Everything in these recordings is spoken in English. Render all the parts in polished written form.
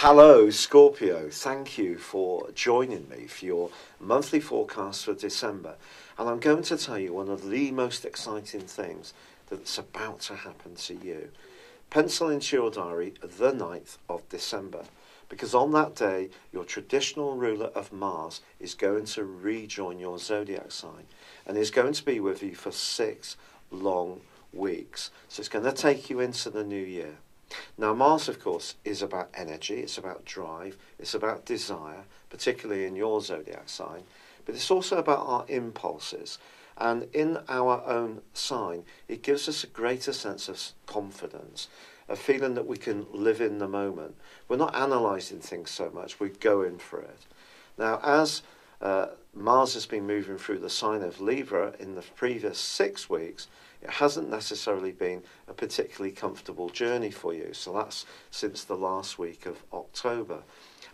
Hello, Scorpio. Thank you for joining me for your monthly forecast for December. And I'm going to tell you one of the most exciting things that's about to happen to you. Pencil into your diary the 9th of December, because on that day, your traditional ruler of Mars is going to rejoin your zodiac sign and is going to be with you for 6 long weeks. So it's going to take you into the new year. Now, Mars, of course, is about energy, it's about drive, it's about desire, particularly in your zodiac sign, but it's also about our impulses. And in our own sign, it gives us a greater sense of confidence, a feeling that we can live in the moment. We're not analysing things so much, we're going for it. Now, as Mars has been moving through the sign of Libra in the previous 6 weeks, it hasn't necessarily been a particularly comfortable journey for you. So that's since the last week of October.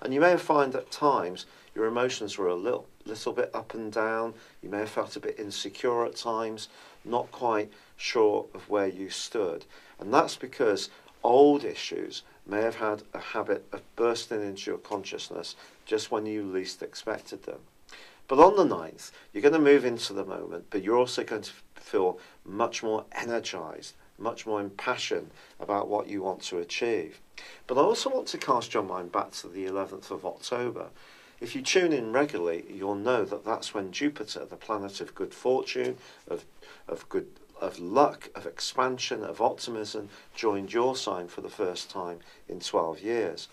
And you may find at times your emotions were a little bit up and down. You may have felt a bit insecure at times, not quite sure of where you stood. And that's because old issues may have had a habit of bursting into your consciousness just when you least expected them. But on the 9th, you're going to move into the moment, but you're also going to feel much more energized, much more impassioned about what you want to achieve. But I also want to cast your mind back to the 11th of October. If you tune in regularly, you'll know that that's when Jupiter, the planet of good fortune, of luck, of expansion, of optimism, joined your sign for the first time in 12 years.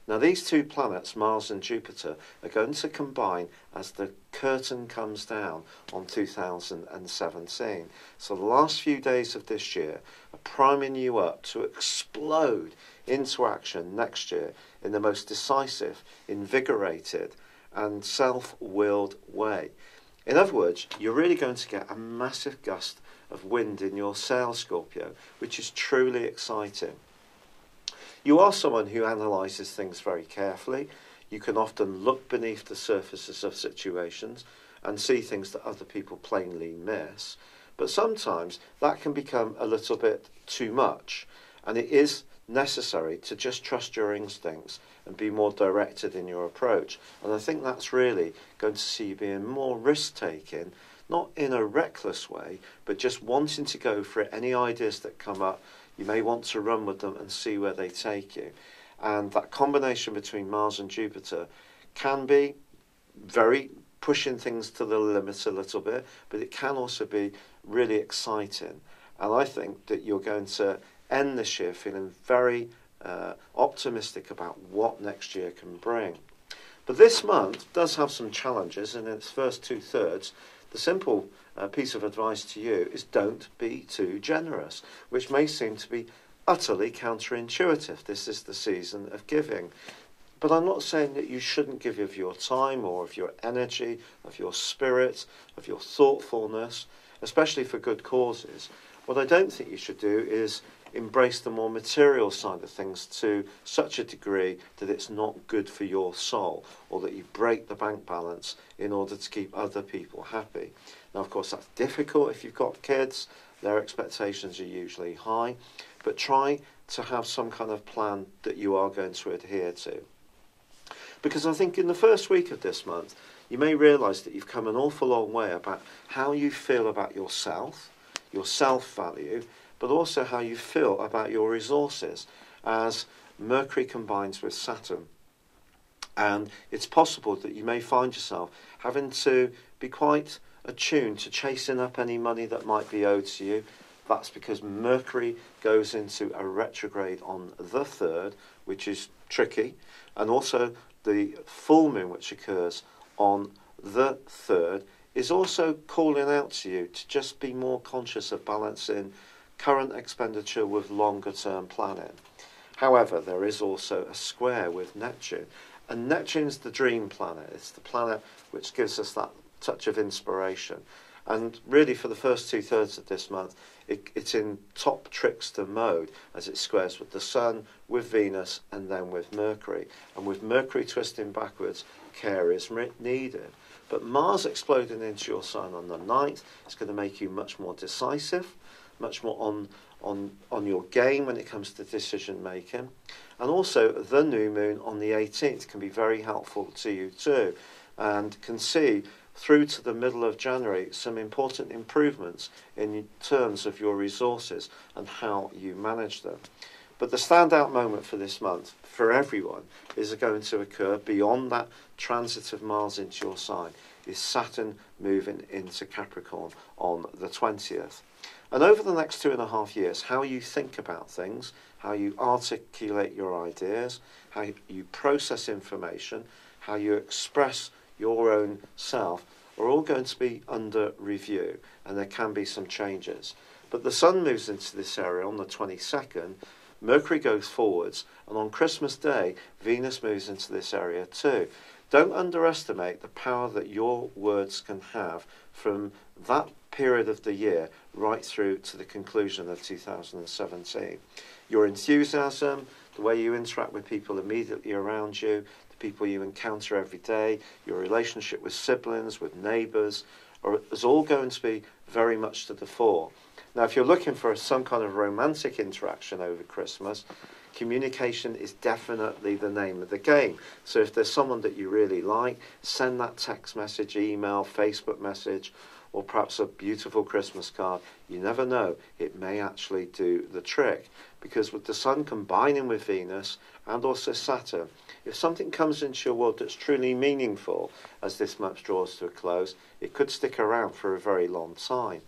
Now, these two planets, Mars and Jupiter, are going to combine as the curtain comes down on 2017. So the last few days of this year are priming you up to explode into action next year in the most decisive, invigorated, and self-willed way. In other words, you're really going to get a massive gust of wind in your sails, Scorpio, which is truly exciting. You are someone who analyses things very carefully. You can often look beneath the surfaces of situations and see things that other people plainly miss. But sometimes that can become a little bit too much, and it is necessary to just trust your instincts and be more directed in your approach. And I think that's really going to see you being more risk-taking, not in a reckless way, but just wanting to go for it. Any ideas that come up, you may want to run with them and see where they take you. And that combination between Mars and Jupiter can be very pushing things to the limit a little bit, but it can also be really exciting. And I think that you're going to end this year feeling very optimistic about what next year can bring. But this month does have some challenges, and in its first 2/3, the simple piece of advice to you is don't be too generous, which may seem to be utterly counterintuitive. This is the season of giving. But I'm not saying that you shouldn't give of your time or of your energy, of your spirit, of your thoughtfulness, especially for good causes. What I don't think you should do is embrace the more material side of things to such a degree that it's not good for your soul, or that you break the bank balance in order to keep other people happy. Now, of course, that's difficult if you've got kids. Their expectations are usually high, but try to have some kind of plan that you are going to adhere to. Because I think in the first week of this month, you may realise that you've come an awful long way about how you feel about yourself, your self-value, but also how you feel about your resources as Mercury combines with Saturn. And it's possible that you may find yourself having to be quite attuned to chasing up any money that might be owed to you. That's because Mercury goes into a retrograde on the 3rd, which is tricky, and also the full moon, which occurs on the 3rd, is also calling out to you to just be more conscious of balancing current expenditure with longer term planning. However, there is also a square with Neptune, and Neptune's the dream planet. It's the planet which gives us that touch of inspiration. And really, for the first 2/3 of this month, it's in top trickster mode as it squares with the Sun, with Venus, and then with Mercury. And with Mercury twisting backwards, care is needed. But Mars exploding into your sign on the 9th is going to make you much more decisive, much more on your game when it comes to decision making. And also the new moon on the 18th can be very helpful to you too, and can see through to the middle of January some important improvements in terms of your resources and how you manage them. But the standout moment for this month, for everyone, is going to occur beyond that transit of Mars into your sign, is Saturn moving into Capricorn on the 20th. And over the next 2.5 years, how you think about things, how you articulate your ideas, how you process information, how you express your own self, are all going to be under review, and there can be some changes. But the Sun moves into this area on the 22nd, Mercury goes forwards, and on Christmas Day, Venus moves into this area too. Don't underestimate the power that your words can have from that period of the year right through to the conclusion of 2017. Your enthusiasm, the way you interact with people immediately around you, the people you encounter every day, your relationship with siblings, with neighbours, is all going to be very much to the fore. Now, if you're looking for some kind of romantic interaction over Christmas, communication is definitely the name of the game. So if there's someone that you really like, send that text message, email, Facebook message, or perhaps a beautiful Christmas card. You never know, it may actually do the trick. Because with the Sun combining with Venus and also Saturn, if something comes into your world that's truly meaningful as this month draws to a close, it could stick around for a very long time.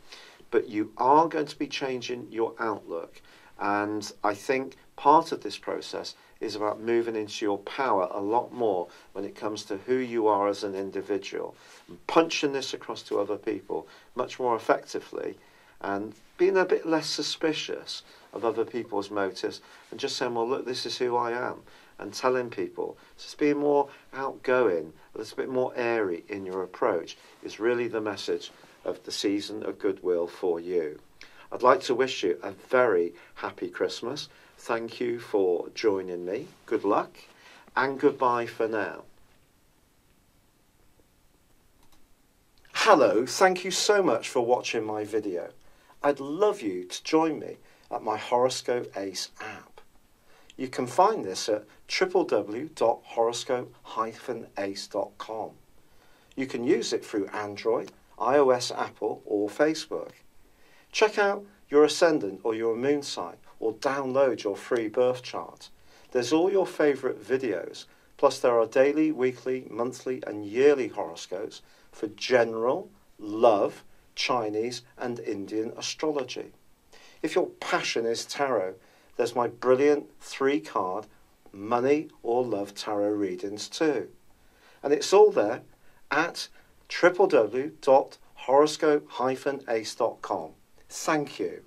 But you are going to be changing your outlook. And I think part of this process is about moving into your power a lot more when it comes to who you are as an individual, and punching this across to other people much more effectively, and being a bit less suspicious of other people's motives, and just saying, well, look, this is who I am, and telling people, just being more outgoing, a little bit more airy in your approach is really the message of the season of goodwill for you. I'd like to wish you a very happy Christmas. Thank you for joining me. Good luck, and goodbye for now. Hello, thank you so much for watching my video. I'd love you to join me at my Horoscope Ace app. You can find this at www.horoscope-ace.com. You can use it through Android, iOS, Apple, or Facebook. Check out your ascendant or your moon sign, or download your free birth chart. There's all your favourite videos, plus there are daily, weekly, monthly and yearly horoscopes for general, love, Chinese and Indian astrology. If your passion is tarot, there's my brilliant 3-card money or love tarot readings too. And it's all there at www.horoscope-ace.com. Thank you.